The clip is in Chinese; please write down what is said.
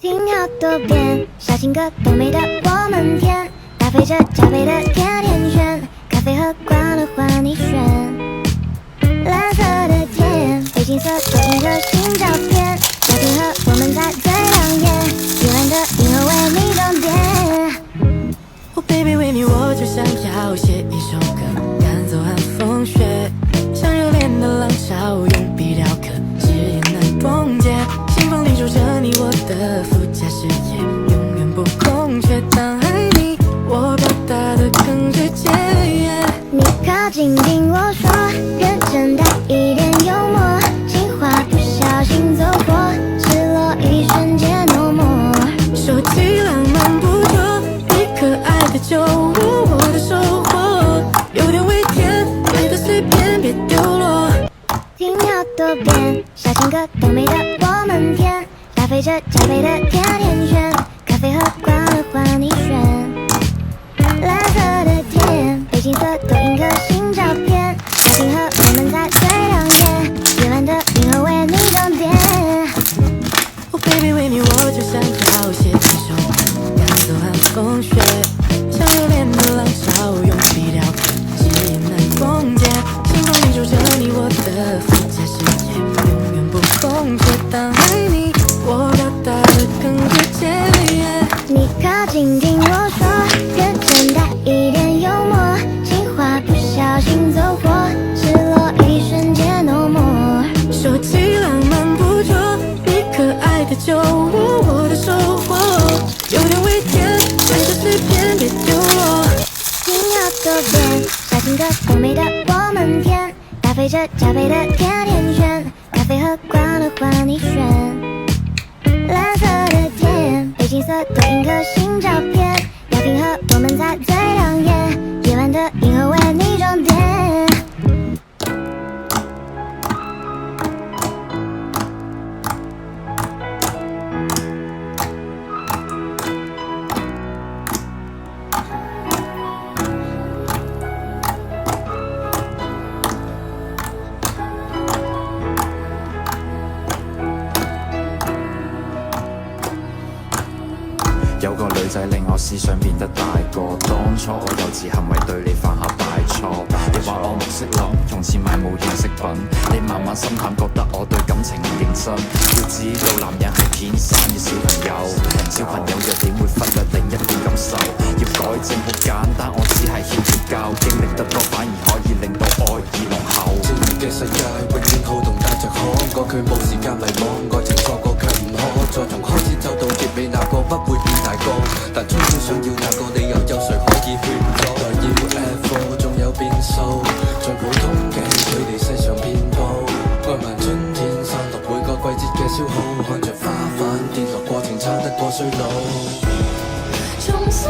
听好多遍，小情歌都美得我们甜，搭配着加倍的甜甜圈，咖啡喝惯了换你选。蓝色的天，背景色多印个新照片，小天河我们在最亮眼，夜晚的银河为你装点。Oh baby， 为你我就想要写一首歌，赶走寒风雪，像热恋的浪潮，用笔雕刻，誓言难崩解。心房里住着你，我的副驾驶也永远不空缺。当爱你，我表达的更直接。你靠近听我说，认真带一点幽默，情话不小心走火，失落一瞬间 no more。说起浪漫不多，你可爱的酒窝，我的收获有点微甜，爱的随便别丢落。听好多遍，小情歌都美得我们甜，搭配着加倍的甜甜圈，咖啡喝惯了换你选。蓝色的天，背景色多印个新照片，小天河我们在最亮眼，夜晚的银河为你装点。Oh baby， 为你我就想要写一首歌，赶走寒风雪，像热恋的浪潮，用笔雕刻，誓言难崩解。心房里住着你，我的副驾驶也永远不空缺。当爱你，我表达的更直接。你靠近听我说，认真带一点幽默，情话不小心走火，失落一瞬间 no more。说起浪漫不多，你可爱的酒窝，我的收获有点微甜，爱的随便别丢落。听好多遍，小情歌都美得我们甜，搭配着加倍的甜甜圈，咖啡喝惯了换你选。蓝色的天，背景色多印个新照片，要平和我们在最亮眼，夜晚的银河为你装点。有個女仔令我思想變得大個，當初我幼稚行為對你犯下大錯。你話我唔識諗，用錢買冇用飾品，你慢慢心淡，覺得我對感情唔認真。要知道男人係天生嘅小朋友，小朋友又點會忽略另一半感受？要改正好簡單，我只係欠缺教，經歷得多反而可以令到愛意濃厚。正義嘅世界永遠好動帶着可，過佢冇時間迷惘，愛情錯過卻唔可，再從開始走到結尾，那個不會變大個，但終於想要那個你又有誰可以勸阻？來要 F4 仲有變數，最普通嘅距離世上遍佈，愛萬春天散落每個季節嘅消耗，看着花瓣跌落過程差得過衰老。重新